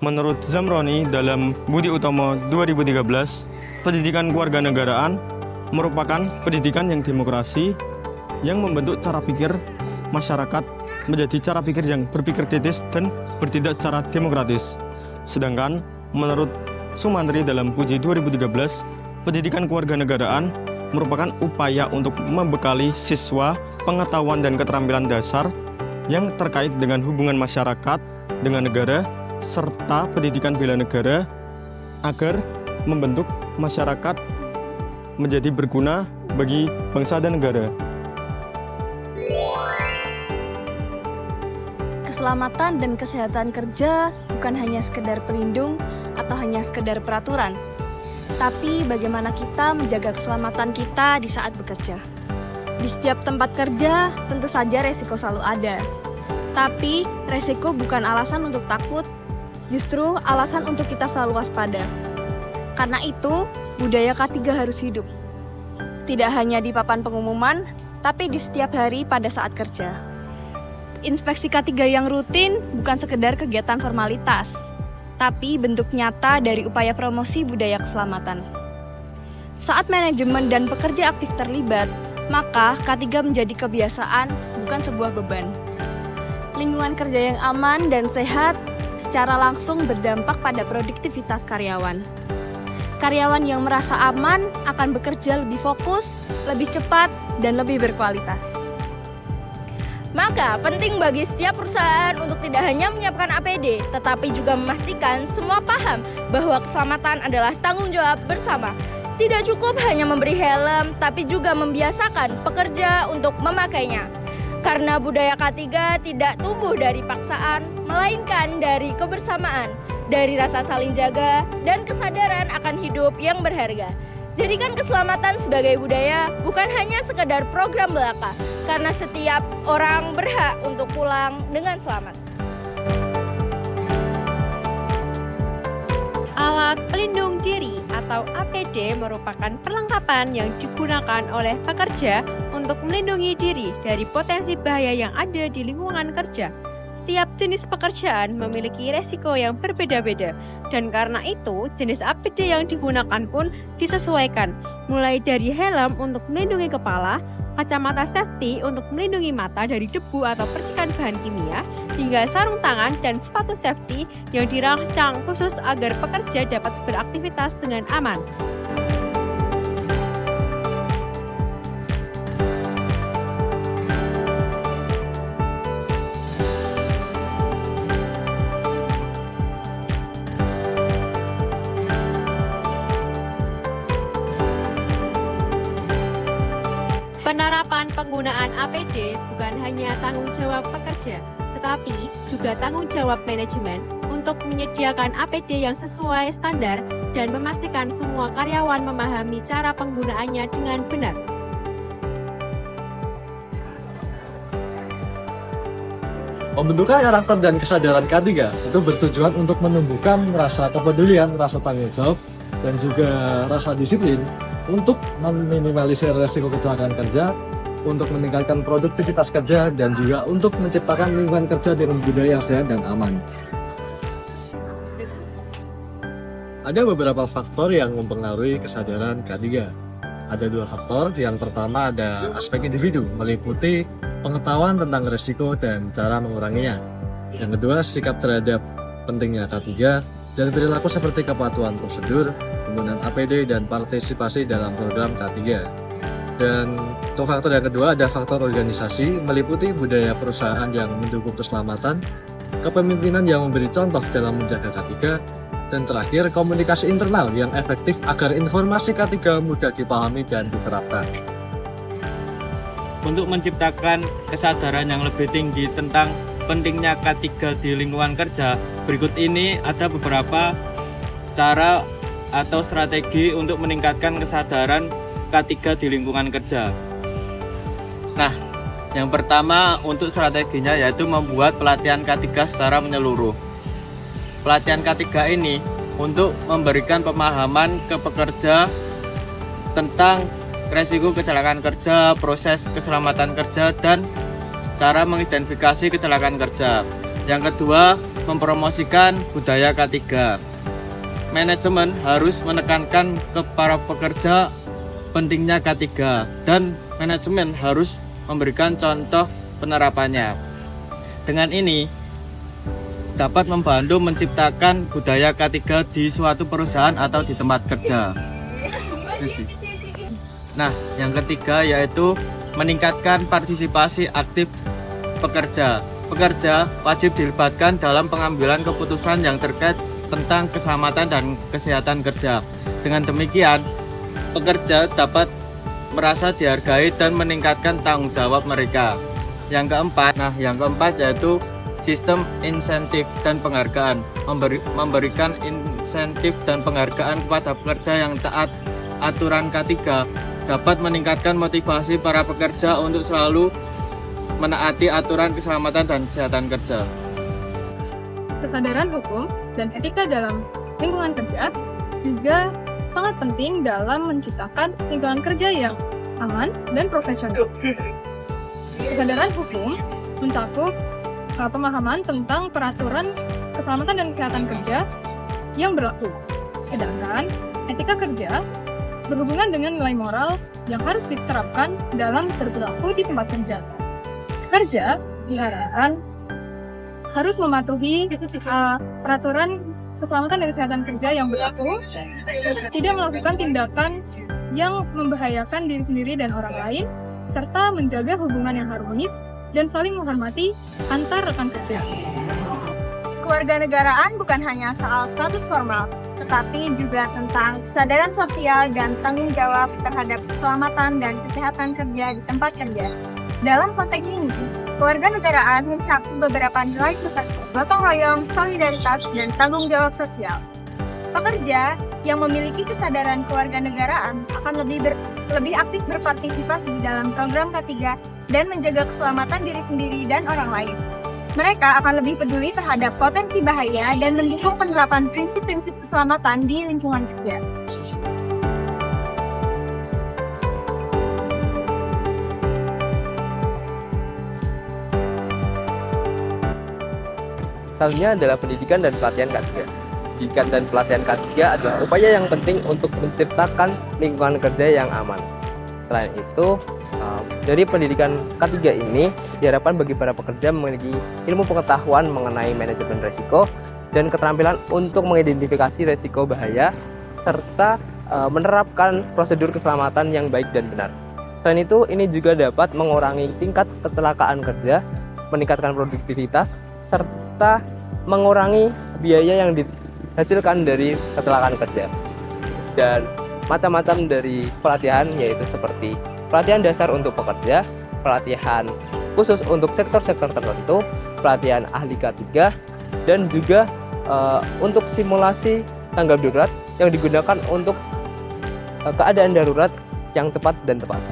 Menurut Zamroni dalam Budi Utomo 2013, pendidikan kewarganegaraan merupakan pendidikan yang demokrasi yang membentuk cara pikir masyarakat menjadi cara pikir yang berpikir kritis dan bertindak secara demokratis. Sedangkan menurut Sumantri dalam Puji 2013, pendidikan kewarganegaraan merupakan upaya untuk membekali siswa pengetahuan dan keterampilan dasar yang terkait dengan hubungan masyarakat dengan negara serta pendidikan bela negara agar membentuk masyarakat menjadi berguna bagi bangsa dan negara. Keselamatan dan kesehatan kerja bukan hanya sekedar pelindung atau hanya sekedar peraturan, tapi bagaimana kita menjaga keselamatan kita di saat bekerja. Di setiap tempat kerja tentu saja resiko selalu ada, tapi resiko bukan alasan untuk takut, justru alasan untuk kita selalu waspada. Karena itu, budaya K3 harus hidup. Tidak hanya di papan pengumuman, tapi di setiap hari pada saat kerja. Inspeksi K3 yang rutin bukan sekedar kegiatan formalitas, tapi bentuk nyata dari upaya promosi budaya keselamatan. Saat manajemen dan pekerja aktif terlibat, maka K3 menjadi kebiasaan, bukan sebuah beban. Lingkungan kerja yang aman dan sehat secara langsung berdampak pada produktivitas karyawan. Karyawan yang merasa aman akan bekerja lebih fokus, lebih cepat, dan lebih berkualitas. Maka penting bagi setiap perusahaan untuk tidak hanya menyiapkan APD, tetapi juga memastikan semua paham bahwa keselamatan adalah tanggung jawab bersama. Tidak cukup hanya memberi helm, tapi juga membiasakan pekerja untuk memakainya. Karena budaya K3 tidak tumbuh dari paksaan, melainkan dari kebersamaan, dari rasa saling jaga, dan kesadaran akan hidup yang berharga. Jadikan keselamatan sebagai budaya bukan hanya sekedar program belaka, karena setiap orang berhak untuk pulang dengan selamat. Alat pelindung diri atau APD merupakan perlengkapan yang digunakan oleh pekerja untuk melindungi diri dari potensi bahaya yang ada di lingkungan kerja. Setiap jenis pekerjaan memiliki resiko yang berbeda-beda, dan karena itu jenis APD yang digunakan pun disesuaikan, mulai dari helm untuk melindungi kepala, kacamata safety untuk melindungi mata dari debu atau percikan bahan kimia, hingga sarung tangan dan sepatu safety yang dirancang khusus agar pekerja dapat beraktivitas dengan aman. Penerapan penggunaan APD bukan hanya tanggung jawab pekerja, tetapi juga tanggung jawab manajemen untuk menyediakan APD yang sesuai standar dan memastikan semua karyawan memahami cara penggunaannya dengan benar. Pembentukan karakter dan kesadaran K3 itu bertujuan untuk menumbuhkan rasa kepedulian, rasa tanggung jawab, dan juga rasa disiplin untuk meminimalisir risiko kecelakaan kerja, untuk meningkatkan produktivitas kerja, dan juga untuk menciptakan lingkungan kerja dengan budaya yang sehat dan aman. Ada beberapa faktor yang mempengaruhi kesadaran K3. Ada dua faktor. Yang pertama ada aspek individu, meliputi pengetahuan tentang risiko dan cara menguranginya. Yang kedua, sikap terhadap pentingnya K3 dan perilaku seperti kepatuhan prosedur, penggunaan APD, dan partisipasi dalam program K3. Dan untuk faktor yang kedua ada faktor organisasi, meliputi budaya perusahaan yang mendukung keselamatan, kepemimpinan yang memberi contoh dalam menjaga K3, dan terakhir komunikasi internal yang efektif agar informasi K3 mudah dipahami dan diterapkan. Untuk menciptakan kesadaran yang lebih tinggi tentang pentingnya K3 di lingkungan kerja, berikut ini ada beberapa cara atau strategi untuk meningkatkan kesadaran K3 di lingkungan kerja. Nah, yang pertama untuk strateginya yaitu membuat pelatihan K3 secara menyeluruh. Pelatihan K3 ini untuk memberikan pemahaman ke pekerja tentang resiko kecelakaan kerja, proses keselamatan kerja, dan cara mengidentifikasi kecelakaan kerja. Yang kedua, mempromosikan budaya K3. Manajemen harus menekankan ke para pekerja pentingnya K3 dan manajemen harus memberikan contoh penerapannya. Dengan ini dapat membantu menciptakan budaya K3 di suatu perusahaan atau di tempat kerja. Nah, yang ketiga yaitu meningkatkan partisipasi aktif pekerja. Pekerja wajib dilibatkan dalam pengambilan keputusan yang terkait tentang keselamatan dan kesehatan kerja. Dengan demikian, pekerja dapat merasa dihargai dan meningkatkan tanggung jawab mereka. Yang keempat yaitu sistem insentif dan penghargaan. Memberikan insentif dan penghargaan kepada pekerja yang taat aturan K3 dapat meningkatkan motivasi para pekerja untuk selalu menaati aturan keselamatan dan kesehatan kerja. Kesadaran hukum dan etika dalam lingkungan kerja juga sangat penting dalam menciptakan lingkungan kerja yang aman dan profesional. Kesadaran hukum mencakup pemahaman tentang peraturan keselamatan dan kesehatan kerja yang berlaku. Sedangkan etika kerja berhubungan dengan nilai moral yang harus diterapkan dalam berperilaku di tempat kerja. Pekerja diharapkan harus mematuhi peraturan keselamatan dan kesehatan kerja yang berlaku, tidak melakukan tindakan yang membahayakan diri sendiri dan orang lain, serta menjaga hubungan yang harmonis dan saling menghormati antar rekan kerja. Kewarganegaraan bukan hanya soal status formal, tetapi juga tentang kesadaran sosial dan tanggung jawab terhadap keselamatan dan kesehatan kerja di tempat kerja. Dalam konteks ini, kewarganegaraan mencakup beberapa nilai seperti gotong royong, solidaritas, dan tanggung jawab sosial. Pekerja yang memiliki kesadaran kewarganegaraan akan lebih aktif berpartisipasi dalam program K3 dan menjaga keselamatan diri sendiri dan orang lain. Mereka akan lebih peduli terhadap potensi bahaya dan mendukung penerapan prinsip-prinsip keselamatan di lingkungan kerja. Selanjutnya adalah pendidikan dan pelatihan K3. Pendidikan dan pelatihan K3 adalah upaya yang penting untuk menciptakan lingkungan kerja yang aman. Selain itu, dari pendidikan K3 ini diharapkan bagi para pekerja memiliki ilmu pengetahuan mengenai manajemen risiko dan keterampilan untuk mengidentifikasi risiko bahaya serta menerapkan prosedur keselamatan yang baik dan benar. Selain itu, ini juga dapat mengurangi tingkat kecelakaan kerja, meningkatkan produktivitas, serta mengurangi biaya yang dihasilkan dari kecelakaan kerja. Dan macam-macam dari pelatihan yaitu seperti pelatihan dasar untuk pekerja, pelatihan khusus untuk sektor-sektor tertentu, pelatihan ahli K3, dan juga untuk simulasi tanggap darurat yang digunakan untuk keadaan darurat yang cepat dan tepat.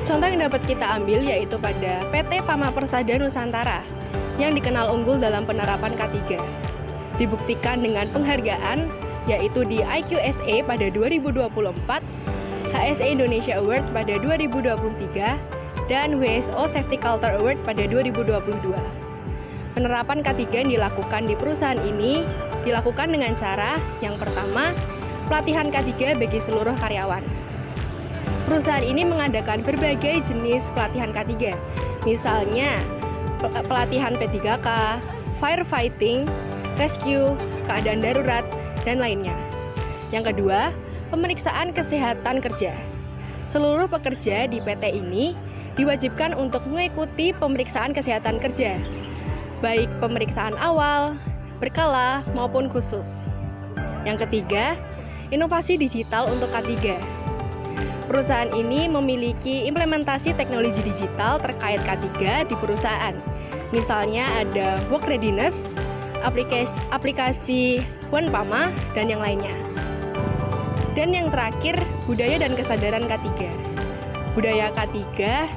Contoh yang dapat kita ambil yaitu pada PT Pama Persada Nusantara yang dikenal unggul dalam penerapan K3. Dibuktikan dengan penghargaan yaitu di IQSA pada 2024, HSE Indonesia Award pada 2023, dan WSO Safety Culture Award pada 2022. Penerapan K3 yang dilakukan di perusahaan ini dilakukan dengan cara yang pertama, pelatihan K3 bagi seluruh karyawan. Perusahaan ini mengadakan berbagai jenis pelatihan K3, misalnya pelatihan P3K, firefighting, rescue, keadaan darurat, dan lainnya. Yang kedua, pemeriksaan kesehatan kerja. Seluruh pekerja di PT ini diwajibkan untuk mengikuti pemeriksaan kesehatan kerja, baik pemeriksaan awal, berkala, maupun khusus. Yang ketiga, inovasi digital untuk K3. Perusahaan ini memiliki implementasi teknologi digital terkait K3 di perusahaan. Misalnya ada work readiness, aplikasi One Pama, dan yang lainnya. Dan yang terakhir, budaya dan kesadaran K3. Budaya K3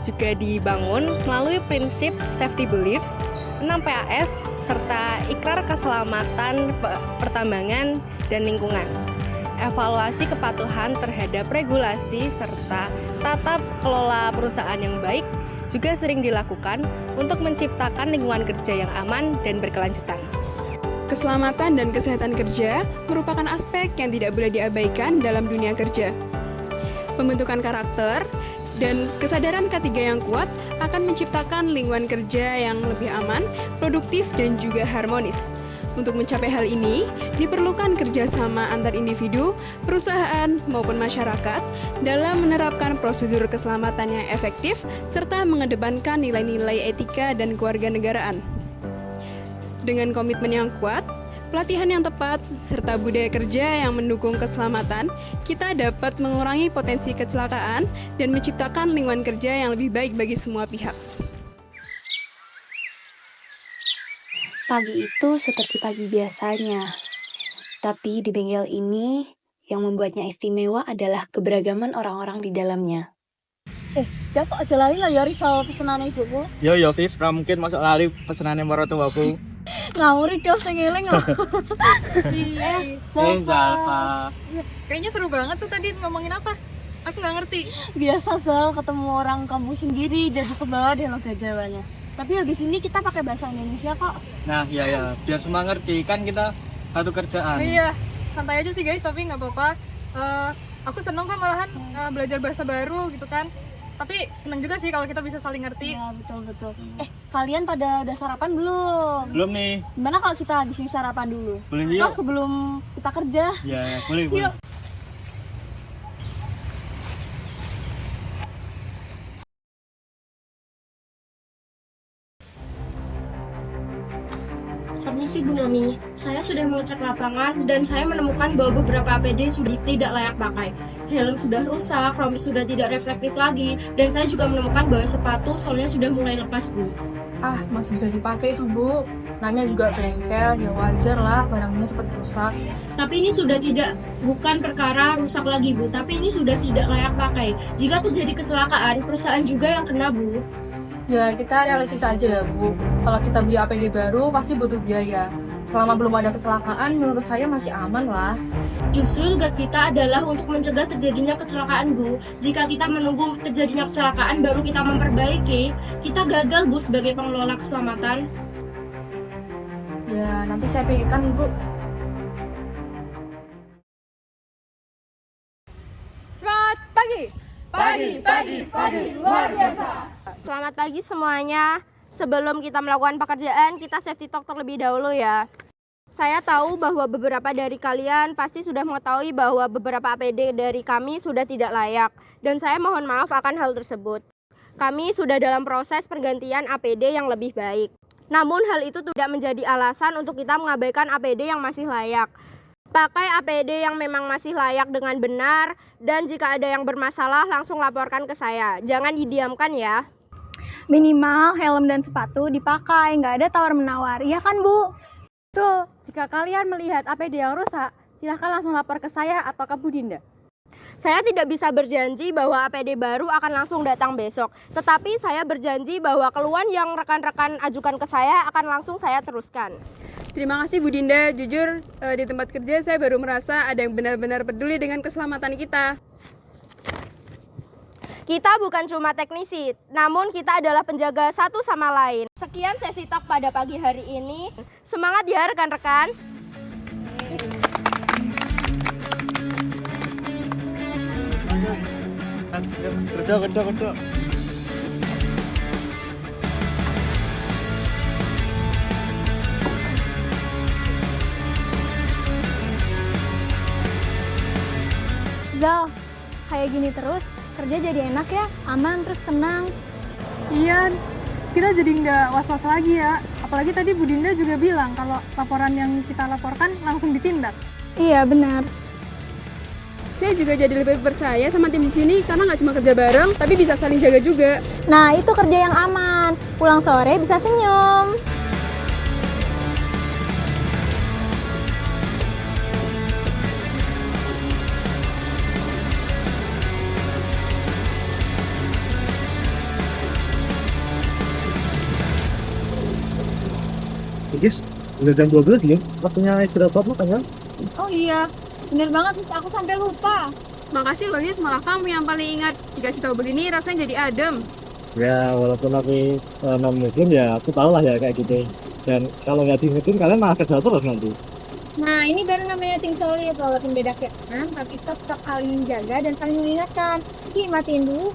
juga dibangun melalui prinsip safety beliefs, 6 PAS, serta ikrar keselamatan pertambangan dan lingkungan. Evaluasi kepatuhan terhadap regulasi serta tata kelola perusahaan yang baik juga sering dilakukan untuk menciptakan lingkungan kerja yang aman dan berkelanjutan. Keselamatan dan kesehatan kerja merupakan aspek yang tidak boleh diabaikan dalam dunia kerja. Pembentukan karakter dan kesadaran K3 yang kuat akan menciptakan lingkungan kerja yang lebih aman, produktif, dan juga harmonis. Untuk mencapai hal ini, diperlukan kerjasama antar individu, perusahaan, maupun masyarakat dalam menerapkan prosedur keselamatan yang efektif serta mengedepankan nilai-nilai etika dan kewarganegaraan. Dengan komitmen yang kuat, pelatihan yang tepat, serta budaya kerja yang mendukung keselamatan, kita dapat mengurangi potensi kecelakaan dan menciptakan lingkungan kerja yang lebih baik bagi semua pihak. Pagi itu seperti pagi biasanya, tapi di bengkel ini yang membuatnya istimewa adalah keberagaman orang-orang di dalamnya. Jangan aja lali lah ya risau pesenane ibuku. Yo Viv, ra mungkin masuk lali pesenane maratuaku. Ngawuri dong sing eling loh. Zalfa. Kayaknya seru banget tuh tadi ngomongin apa? Aku nggak ngerti. Biasa Sel, ketemu orang kampung sendiri jadi ke bawah deh logat Jawanya. Tapi habis ini kita pakai bahasa Indonesia kok. Nah, iya, biar semua ngerti kan kita satu kerjaan. Iya, santai aja sih guys, tapi nggak apa-apa. Aku seneng kok malahan belajar bahasa baru gitu kan. Tapi seneng juga sih kalau kita bisa saling ngerti. Iya, betul. Kalian pada udah sarapan belum? Belum nih. Gimana kalau kita habisin sarapan dulu? Boleh Atau yuk. sebelum kita kerja? Ya, boleh. Yuk. Permisi Bu Nomi, saya sudah mengecek lapangan dan saya menemukan bahwa beberapa APD sudah tidak layak pakai. Helm sudah rusak, rompi sudah tidak reflektif lagi, dan saya juga menemukan bahwa sepatu solnya sudah mulai lepas Bu. Ah, masih bisa dipakai itu Bu. Namanya juga bengkel, ya wajar lah barangnya cepat rusak. Tapi ini sudah bukan perkara rusak lagi Bu, tapi ini sudah tidak layak pakai. Jika terjadi kecelakaan, perusahaan juga yang kena Bu. Ya kita realistis aja ya Bu. Kalau kita beli APD baru pasti butuh biaya. Selama belum ada kecelakaan menurut saya masih aman lah. Justru tugas kita adalah untuk mencegah terjadinya kecelakaan Bu. Jika kita menunggu terjadinya kecelakaan baru kita memperbaiki, kita gagal Bu sebagai pengelola keselamatan. Ya nanti saya pikirkan Ibu. Semangat pagi! Pagi, luar biasa! Selamat pagi semuanya. Sebelum kita melakukan pekerjaan, kita safety talk terlebih dahulu ya. Saya tahu bahwa beberapa dari kalian pasti sudah mengetahui bahwa beberapa APD dari kami sudah tidak layak. Dan saya mohon maaf akan hal tersebut. Kami sudah dalam proses pergantian APD yang lebih baik. Namun hal itu tidak menjadi alasan untuk kita mengabaikan APD yang masih layak. Pakai APD yang memang masih layak dengan benar, dan jika ada yang bermasalah langsung laporkan ke saya. Jangan didiamkan ya. Minimal helm dan sepatu dipakai, nggak ada tawar-menawar, iya kan Bu? Tuh, jika kalian melihat APD yang rusak, silahkan langsung lapor ke saya atau ke Bu Dinda. Saya tidak bisa berjanji bahwa APD baru akan langsung datang besok. Tetapi saya berjanji bahwa keluhan yang rekan-rekan ajukan ke saya akan langsung saya teruskan. Terima kasih Bu Dinda, jujur di tempat kerja saya baru merasa ada yang benar-benar peduli dengan keselamatan kita. Kita bukan cuma teknisi, namun kita adalah penjaga satu sama lain. Sekian sesi talk pada pagi hari ini. Semangat ya rekan-rekan. Kerja. Zal, kayak gini terus, kerja jadi enak ya, aman terus tenang. Iya, kita jadi nggak was-was lagi ya. Apalagi tadi Bu Dinda juga bilang kalau laporan yang kita laporkan langsung ditindak. Iya benar. Saya juga jadi lebih percaya sama tim di sini karena nggak cuma kerja bareng, tapi bisa saling jaga juga. Nah itu kerja yang aman, pulang sore bisa senyum. Guys, udah jam 12 ya, waktunya istirahat makan ya. Oh iya, bener banget, aku sampai lupa. Makasih loh Yus, malah kamu yang paling ingat. Dikasih tahu begini rasanya jadi adem. Ya walaupun aku non muslim ya aku tahu lah ya kayak gitu. Dan kalau nggak diingetin kalian malah kesal terus nanti. Nah, ini baru namanya tim solid, walaupun beda keyakinan, tapi tetap saling menjaga dan saling mengingatkan. Ki, matiin dulu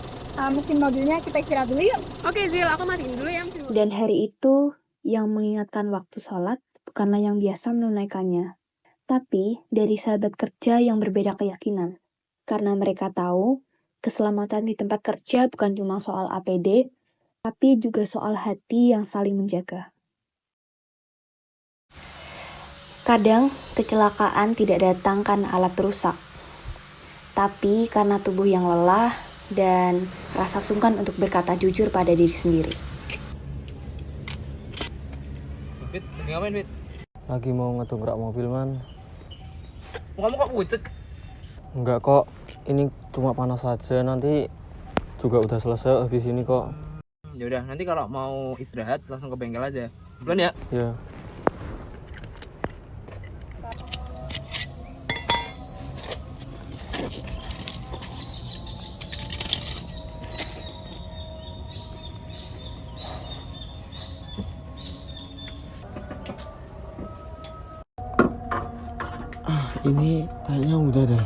mesin mobilnya, kita istirahat dulu yuk. Oke Zil, aku matiin dulu ya. Dan hari itu, yang mengingatkan waktu sholat bukanlah yang biasa menunaikannya, tapi dari sahabat kerja yang berbeda keyakinan. Karena mereka tahu, keselamatan di tempat kerja bukan cuma soal APD, tapi juga soal hati yang saling menjaga. Kadang, kecelakaan tidak datang karena alat rusak, tapi karena tubuh yang lelah dan rasa sungkan untuk berkata jujur pada diri sendiri. Fit, lagi ngapain, Fit? Lagi mau ngedongkrak mobil, Man. Kamu kok pucet? Enggak kok, ini cuma panas saja, nanti juga udah selesai habis ini kok. Ya udah, nanti kalau mau istirahat langsung ke bengkel aja. Duluan ya. Ya. Ini kayaknya udah deh.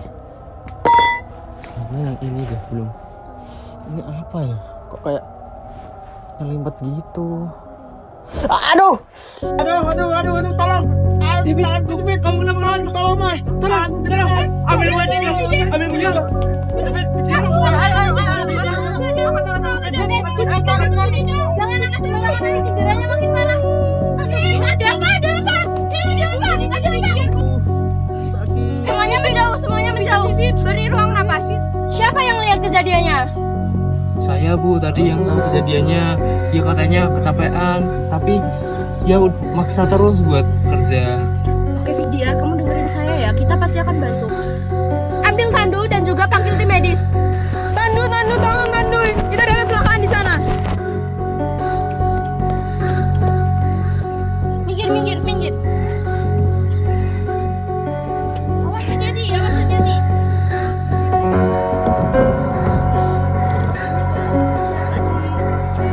Sama yang ini deh belum. Ini apa ya? Kok kayak ngelimpet gitu. Aduh, tolong. Fit, kamu kenapa? Tolong, Mas. Tolong. Ambil bunyinya. Ambil bunyinya. Jangan angkat sembarangan, nanti cederanya makin parah. Ada apa? Semuanya menjauh. Beri ruang napas. Siapa yang lihat kejadiannya? Saya, Bu, tadi yang tahu kejadiannya. Ya katanya kecapean, tapi ya maksa terus buat kerja. Oke, Vidya, kamu dengerin saya ya. Kita pasti akan bantu. Ambil tandu dan juga panggil tim medis. Tandu, tolong tandu. Kita ada kecelakaan di sana. Minggir. Awas hati-hati. Bisa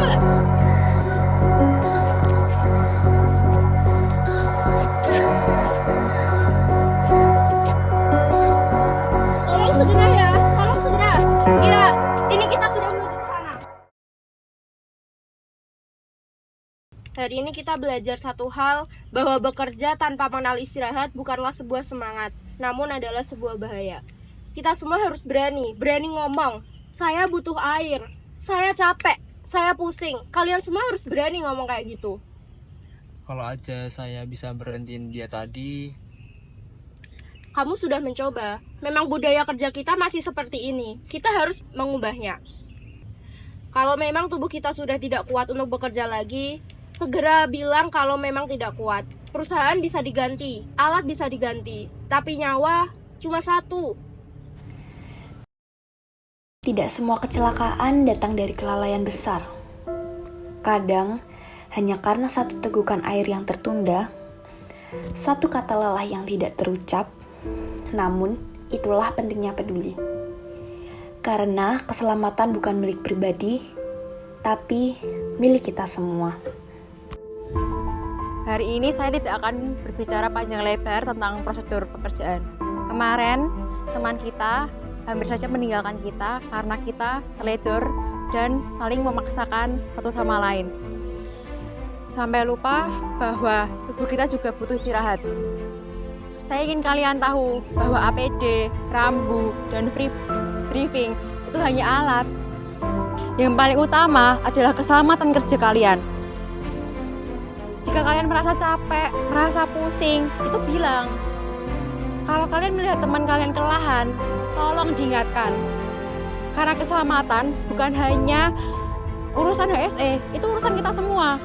nggak? Tolong segera ya. Iya, ini kita sudah menuju ke sana. Hari ini kita belajar satu hal, bahwa bekerja tanpa mengenal istirahat bukanlah sebuah semangat, namun adalah sebuah bahaya. Kita semua harus berani ngomong, saya butuh air, saya capek, saya pusing. Kalian semua harus berani ngomong kayak gitu. Kalau aja saya bisa berhentiin dia tadi. Kamu sudah mencoba. Memang budaya kerja kita masih seperti ini. Kita harus mengubahnya. Kalau memang tubuh kita sudah tidak kuat untuk bekerja lagi, segera bilang kalau memang tidak kuat. Perusahaan bisa diganti, alat bisa diganti, tapi nyawa cuma satu. Tidak semua kecelakaan datang dari kelalaian besar. Kadang, hanya karena satu tegukan air yang tertunda, satu kata lelah yang tidak terucap, namun itulah pentingnya peduli. Karena keselamatan bukan milik pribadi, tapi milik kita semua. Hari ini saya tidak akan berbicara panjang lebar tentang prosedur pekerjaan. Kemarin, teman kita hampir saja meninggalkan kita karena kita teledor dan saling memaksakan satu sama lain. Sampai lupa bahwa tubuh kita juga butuh istirahat. Saya ingin kalian tahu bahwa APD, rambu, dan free briefing itu hanya alat. Yang paling utama adalah keselamatan kerja kalian. Jika kalian merasa capek, merasa pusing, itu bilang. Kalau kalian melihat teman kalian kelelahan, tolong diingatkan. Karena keselamatan bukan hanya urusan HSE, itu urusan kita semua.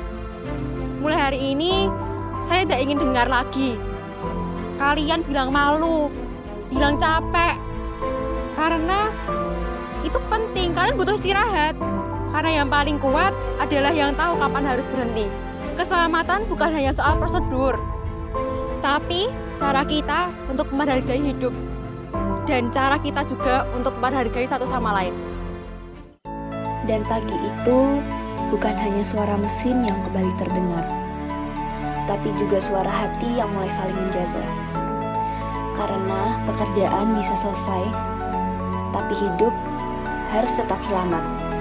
Mulai hari ini, saya tidak ingin dengar lagi kalian bilang malu, bilang capek. Karena itu penting, kalian butuh istirahat. Karena yang paling kuat adalah yang tahu kapan harus berhenti. Keselamatan bukan hanya soal prosedur, tapi cara kita untuk menghargai hidup dan cara kita juga untuk menghargai satu sama lain. Dan pagi itu bukan hanya suara mesin yang kembali terdengar, tapi juga suara hati yang mulai saling menjaga. Karena pekerjaan bisa selesai, tapi hidup harus tetap selamat.